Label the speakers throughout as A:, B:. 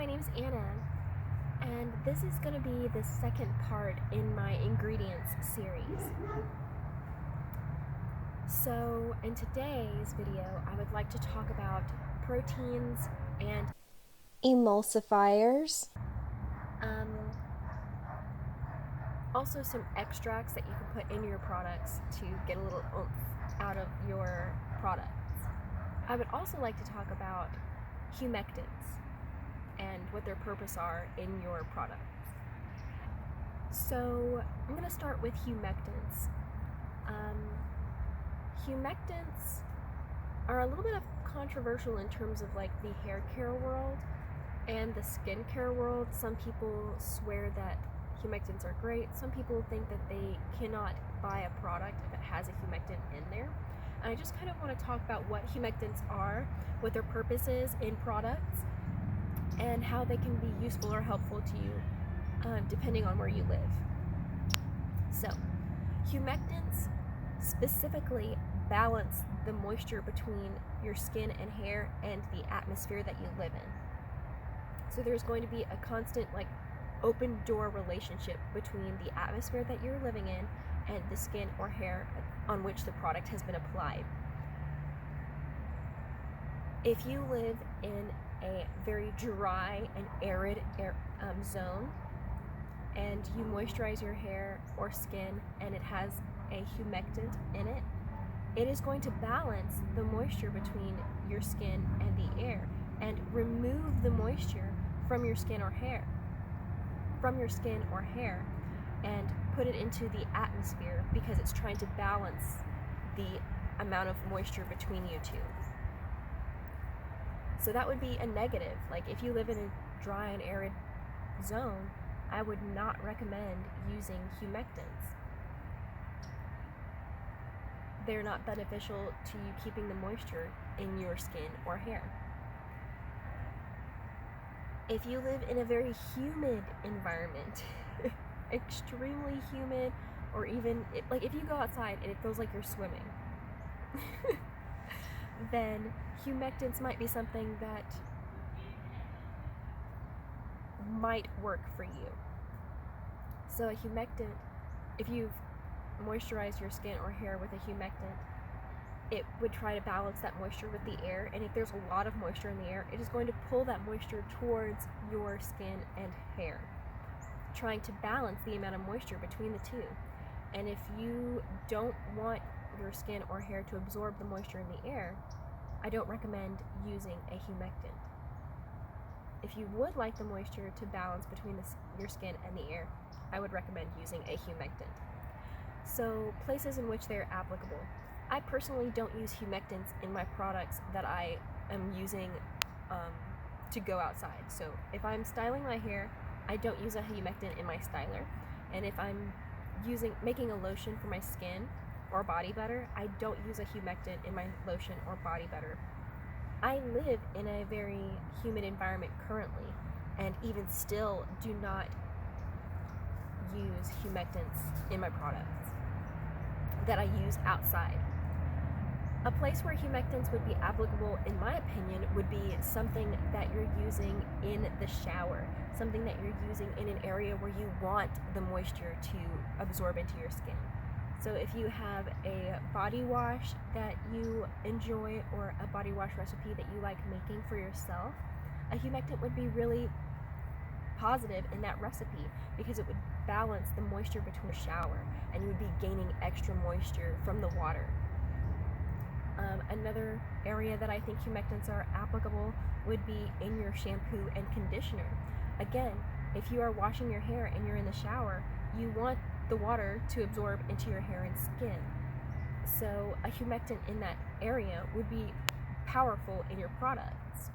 A: name's Anna, and this is going to be the second part in my ingredients series. So in today's video, I would like to talk about proteins and
B: emulsifiers,
A: also some extracts that you can put in your products to get a little oomph out of your products. I would also like to talk about humectants and what their purpose are in your products. So I'm going to start with humectants. Humectants are a little bit of controversial in terms of like the hair care world and the skin care world. Some people swear that humectants are great. Some people think that they cannot buy a product if it has a humectant in there. And I just kind of want to talk about what humectants are, what their purpose is in products, and how they can be useful or helpful to you depending on where you live. So, humectants specifically balance the moisture between your skin and hair and the atmosphere that you live in. So there's going to be a constant open door relationship between the atmosphere that you're living in and the skin or hair on which the product has been applied. If you live in a very dry and arid zone and you moisturize your hair or skin and it has a humectant in it, it is going to balance the moisture between your skin and the air and remove the moisture from your skin or hair and put it into the atmosphere because it's trying to balance the amount of moisture between you two. So that would be a negative. Like if you live in a dry and arid zone, I would not recommend using humectants. They're not beneficial to you keeping the moisture in your skin or hair. If you live in a very humid environment, extremely humid, or even if you go outside and it feels like you're swimming, then humectants might be something that might work for you. So a humectant, if you've moisturized your skin or hair with a humectant, it would try to balance that moisture with the air, and if there's a lot of moisture in the air, it is going to pull that moisture towards your skin and hair, trying to balance the amount of moisture between the two. And if you don't want your skin or hair to absorb the moisture in the air, I don't recommend using a humectant. If you would like the moisture to balance between your skin and the air, I would recommend using a humectant. So, places in which they're applicable. I personally don't use humectants in my products that I am using to go outside. So if I'm styling my hair, I don't use a humectant in my styler. And if I'm making a lotion for my skin or body butter, I don't use a humectant in my lotion or body butter. I live in a very humid environment currently, and even still do not use humectants in my products that I use outside. A place where humectants would be applicable, in my opinion, would be something that you're using in the shower, something that you're using in an area where you want the moisture to absorb into your skin. So if you have a body wash that you enjoy or a body wash recipe that you like making for yourself, a humectant would be really positive in that recipe because it would balance the moisture between the shower and you would be gaining extra moisture from the water. Another area that I think humectants are applicable would be in your shampoo and conditioner. Again, if you are washing your hair and you're in the shower, you want the water to absorb into your hair and skin. So a humectant in that area would be powerful in your products.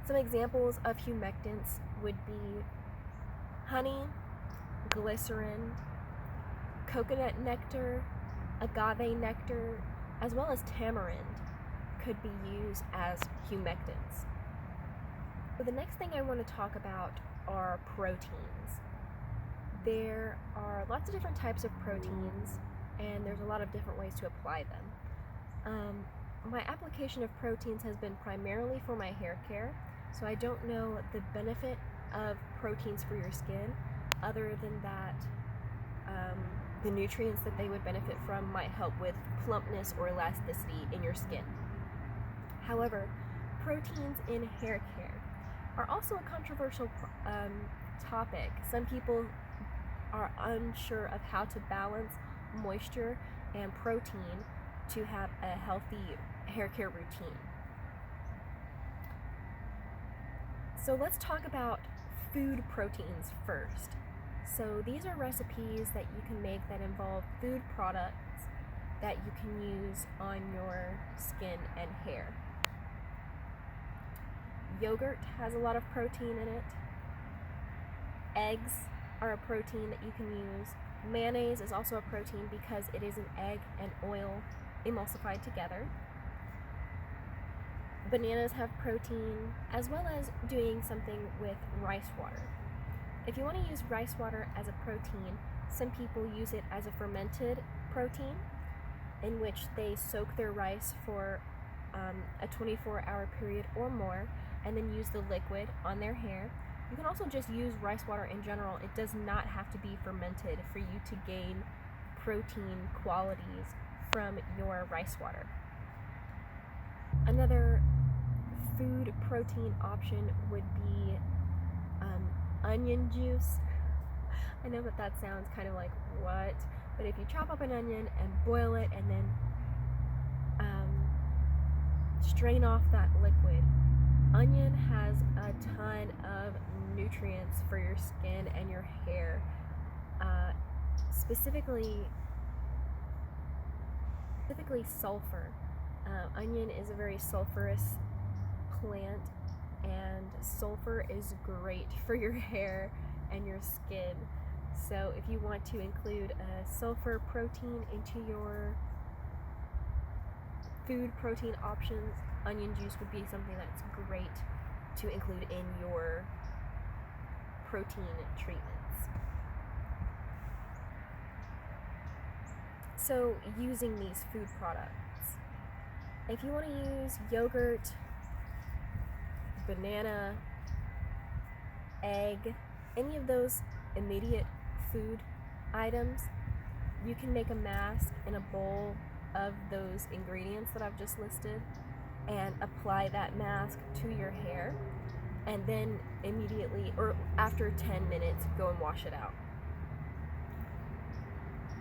A: Some examples of humectants would be honey, glycerin, coconut nectar, agave nectar, as well as tamarind could be used as humectants. So the next thing I want to talk about are proteins. There are lots of different types of proteins, and there's a lot of different ways to apply them. my application of proteins has been primarily for my hair care, so I don't know the benefit of proteins for your skin, other than that the nutrients that they would benefit from might help with plumpness or elasticity in your skin. However, proteins in hair care are also a controversial topic. Some people are unsure of how to balance moisture and protein to have a healthy hair care routine. So let's talk about food proteins first. So these are recipes that you can make that involve food products that you can use on your skin and hair. Yogurt has a lot of protein in it. Eggs are a protein that you can use. Mayonnaise is also a protein because it is an egg and oil emulsified together. Bananas have protein, as well as doing something with rice water. If you want to use rice water as a protein, some people use it as a fermented protein, in which they soak their rice for a 24-hour period or more, and then use the liquid on their hair. You can also just use rice water in general. It does not have to be fermented for you to gain protein qualities from your rice water. Another food protein option would be onion juice. I know that sounds kind of like, what? But if you chop up an onion and boil it and then strain off that liquid, onion has a ton of nutrients for your skin and your hair. Specifically sulfur. Onion is a very sulfurous plant, and sulfur is great for your hair and your skin. So if you want to include a sulfur protein into your food protein options, onion juice would be something that's great to include in your protein treatments. So using these food products, if you want to use yogurt, banana, egg, any of those immediate food items, you can make a mask in a bowl of those ingredients that I've just listed and apply that mask to your hair, and then immediately, or after 10 minutes, go and wash it out.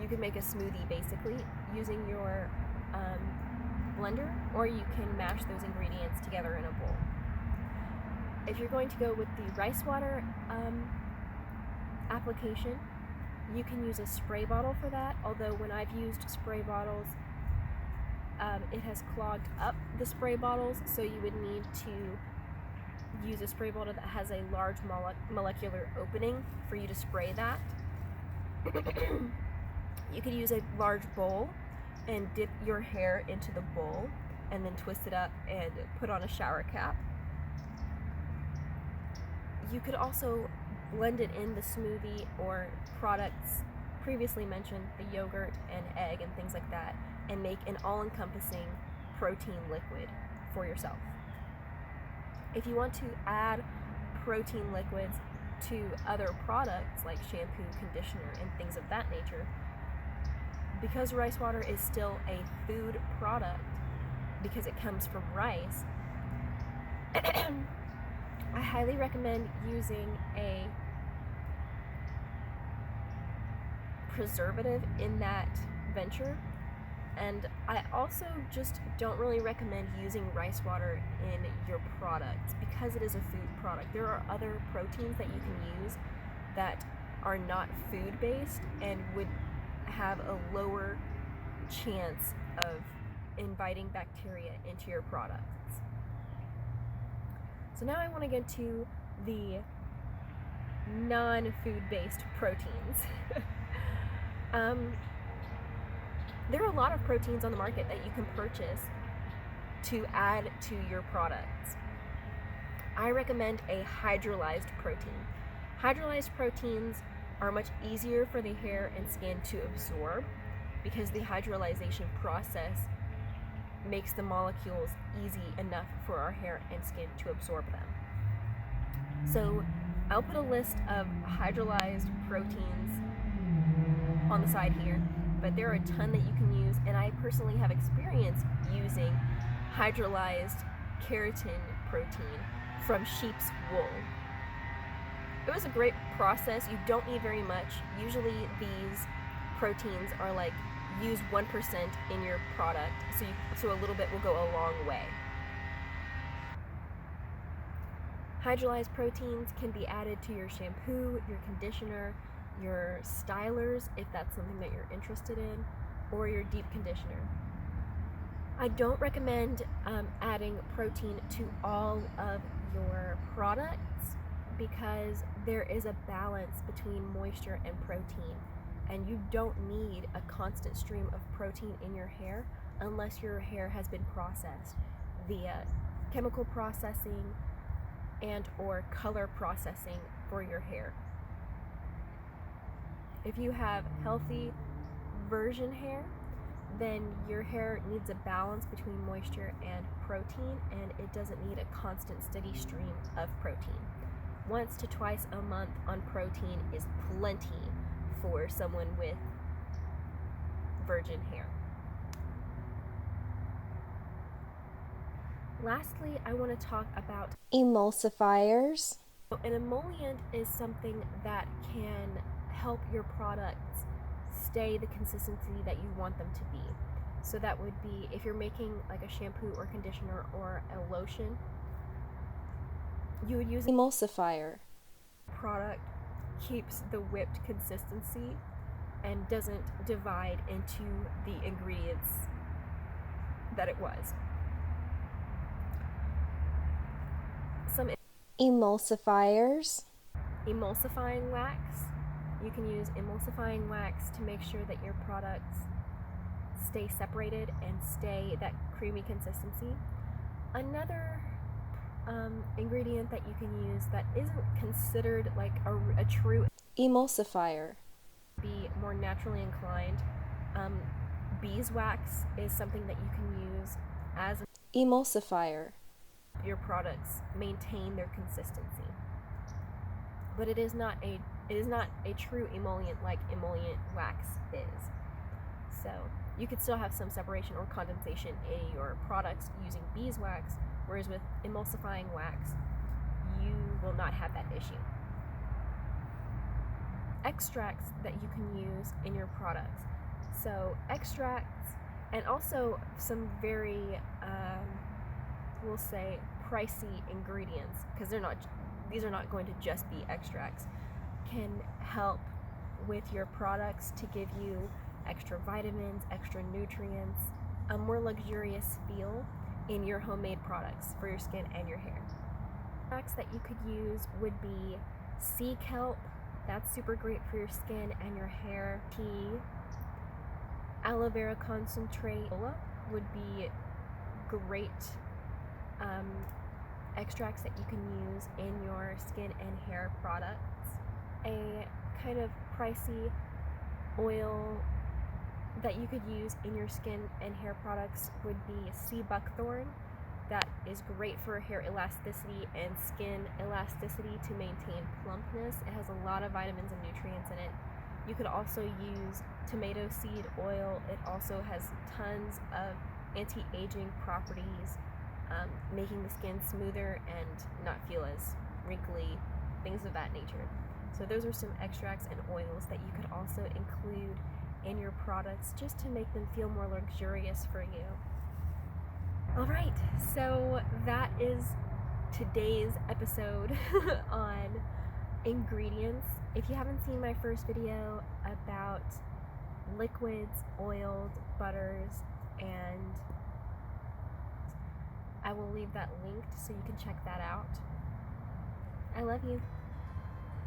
A: You can make a smoothie basically using your blender, or you can mash those ingredients together in a bowl. If you're going to go with the rice water application, you can use a spray bottle for that, although when I've used spray bottles, it has clogged up the spray bottles, so you would need to use a spray bottle that has a large molecular opening for you to spray that. You could use a large bowl and dip your hair into the bowl and then twist it up and put on a shower cap. You could also blend it in the smoothie or products previously mentioned, the yogurt and egg and things like that, and make an all-encompassing protein liquid for yourself. If you want to add protein liquids to other products like shampoo, conditioner, and things of that nature, because rice water is still a food product because it comes from rice, I highly recommend using a preservative in that venture. And I also just don't really recommend using rice water in your products because it is a food product. There are other proteins that you can use that are not food-based and would have a lower chance of inviting bacteria into your products. So now I want to get to the non-food-based proteins. There are a lot of proteins on the market that you can purchase to add to your products. I recommend a hydrolyzed protein. Hydrolyzed proteins are much easier for the hair and skin to absorb because the hydrolyzation process makes the molecules easy enough for our hair and skin to absorb them. So I'll put a list of hydrolyzed proteins on the side here, but there are a ton that you can use, and I personally have experience using hydrolyzed keratin protein from sheep's wool. It was a great process. You don't need very much. Usually these proteins are like, use 1% in your product, so a little bit will go a long way. Hydrolyzed proteins can be added to your shampoo, your conditioner, your stylers, if that's something that you're interested in, or your deep conditioner. I don't recommend adding protein to all of your products because there is a balance between moisture and protein, and you don't need a constant stream of protein in your hair unless your hair has been processed via chemical processing and or color processing for your hair. If you have healthy virgin hair, then your hair needs a balance between moisture and protein, and it doesn't need a constant steady stream of protein. Once to twice a month on protein is plenty for someone with virgin hair. Lastly, I want to talk about
B: emulsifiers.
A: An emollient is something that can help your products stay the consistency that you want them to be. So that would be if you're making like a shampoo or conditioner or a lotion, you would use an
B: Emulsifier.
A: product keeps the whipped consistency and doesn't divide into the ingredients that it was. Some
B: Emulsifiers.
A: emulsifying wax. You can use emulsifying wax to make sure that your products stay separated and stay that creamy consistency. Another ingredient that you can use that isn't considered like a true
B: Emulsifier.
A: be more naturally inclined. Beeswax is something that you can use as
B: Emulsifier.
A: your products maintain their consistency. But it is not a true emollient like emollient wax is. So you could still have some separation or condensation in your products using beeswax, whereas with emulsifying wax, you will not have that issue. Extracts that you can use in your products. So extracts, and also some very, we'll say, pricey ingredients, because these are not going to just be extracts, can help with your products to give you extra vitamins, extra nutrients, a more luxurious feel in your homemade products for your skin and your hair. Extracts that you could use would be sea kelp. That's super great for your skin and your hair. Tea, aloe vera concentrate would be great extracts that you can use in your skin and hair products. A kind of pricey oil that you could use in your skin and hair products would be sea buckthorn. That is great for hair elasticity and skin elasticity to maintain plumpness. It has a lot of vitamins and nutrients in it. You could also use tomato seed oil. It also has tons of anti-aging properties, making the skin smoother and not feel as wrinkly, things of that nature. So those are some extracts and oils that you could also include in your products just to make them feel more luxurious for you. Alright, so that is today's episode on ingredients. If you haven't seen my first video about liquids, oils, butters, and I will leave that linked so you can check that out. I love you.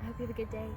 A: I hope you have a good day.